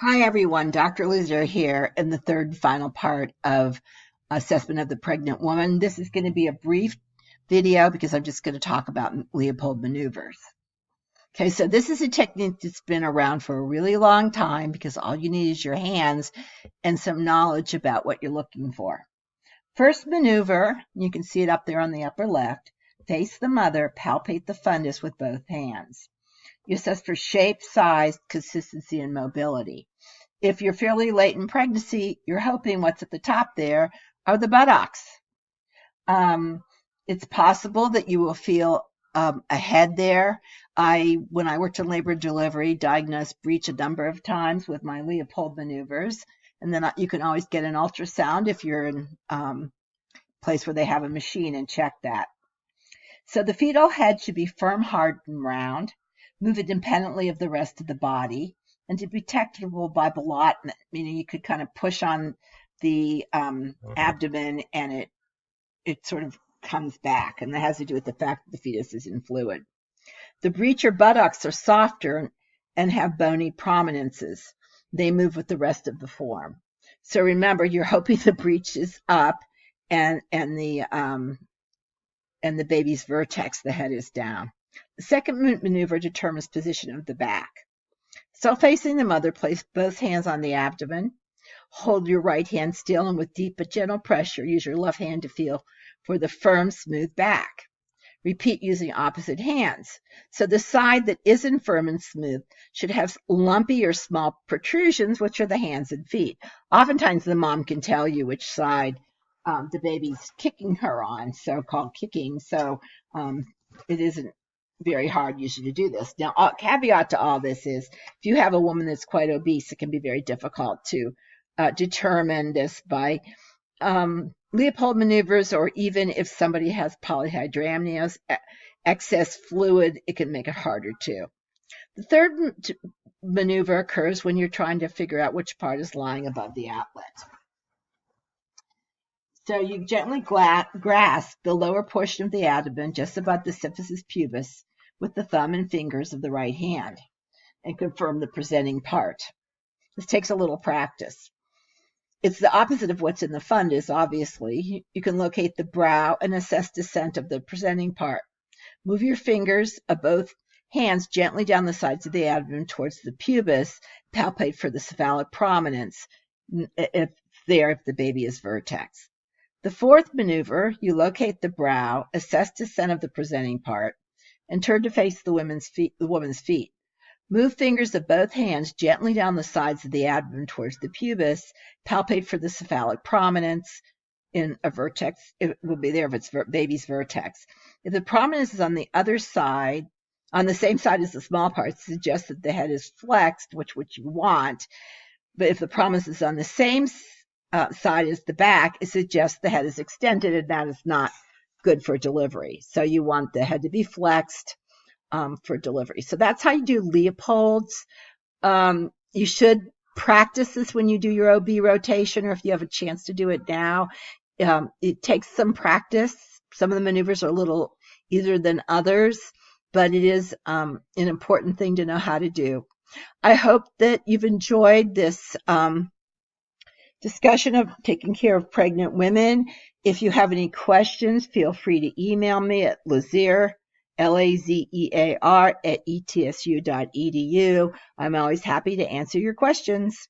Hi everyone, Dr. Luzer here in the third and final part of assessment of the pregnant woman. This is going to be a brief video because I'm just going to talk about Leopold maneuvers. Okay, so this is a technique that's been around for a really long time because all you need is your hands and some knowledge about what you're looking for. First maneuver, you can see it up there on the upper left, face the mother, palpate the fundus with both hands. You assess for shape, size, consistency, and mobility. If you're fairly late in pregnancy, you're hoping what's at the top there are the buttocks. It's possible that you will feel a head there. When I worked in labor and delivery, diagnosed breech a number of times with my Leopold maneuvers. And then you can always get an ultrasound if you're in a place where they have a machine and check that. So the fetal head should be firm, hard, and round, move independently of the rest of the body, and to be detectable by ballottement, meaning you could kind of push on the abdomen and it sort of comes back, and that has to do with the fact that the fetus is in fluid. The breech or buttocks are softer and have bony prominences. They move with the rest of the form. So remember, you're hoping the breech is up and the baby's vertex, the head is down. The second maneuver determines position of the back. So facing the mother, place both hands on the abdomen. Hold your right hand still and with deep but gentle pressure, use your left hand to feel for the firm, smooth back. Repeat using opposite hands. So the side that isn't firm and smooth should have lumpy or small protrusions, which are the hands and feet. Oftentimes the mom can tell you which side the baby's kicking her on, so-called kicking. So it isn't very hard usually to do this. Now, caveat to all this is if you have a woman that's quite obese, it can be very difficult to determine this by Leopold maneuvers, or even if somebody has polyhydramnios, excess fluid, it can make it harder too. The third maneuver occurs when you're trying to figure out which part is lying above the outlet. So you gently grasp the lower portion of the abdomen just above the symphysis pubis with the thumb and fingers of the right hand and confirm the presenting part. This takes a little practice. It's the opposite of what's in the fundus, obviously. You can locate the brow and assess descent of the presenting part. Move your fingers of both hands gently down the sides of the abdomen towards the pubis. Palpate for the cephalic prominence if the baby is vertex. The fourth maneuver, you locate the brow, assess descent of the presenting part, and turn to face the woman's feet. Move fingers of both hands gently down the sides of the abdomen towards the pubis. Palpate for the cephalic prominence in a vertex. It will be there if it's baby's vertex. If the prominence is on the other side, on the same side as the small part, it suggests that the head is flexed, which you want. But if the prominence is on the same side as the back, it suggests the head is extended, and that is not good for delivery. So you want the head to be flexed for delivery. So that's how you do Leopold's. You should practice this when you do your OB rotation, or if you have a chance to do it now. It takes some practice. Some of the maneuvers are a little easier than others, but it is an important thing to know how to do. I hope that you've enjoyed this discussion of taking care of pregnant women. If you have any questions, feel free to email me at Lazear, Lazear @etsu.edu. I'm always happy to answer your questions.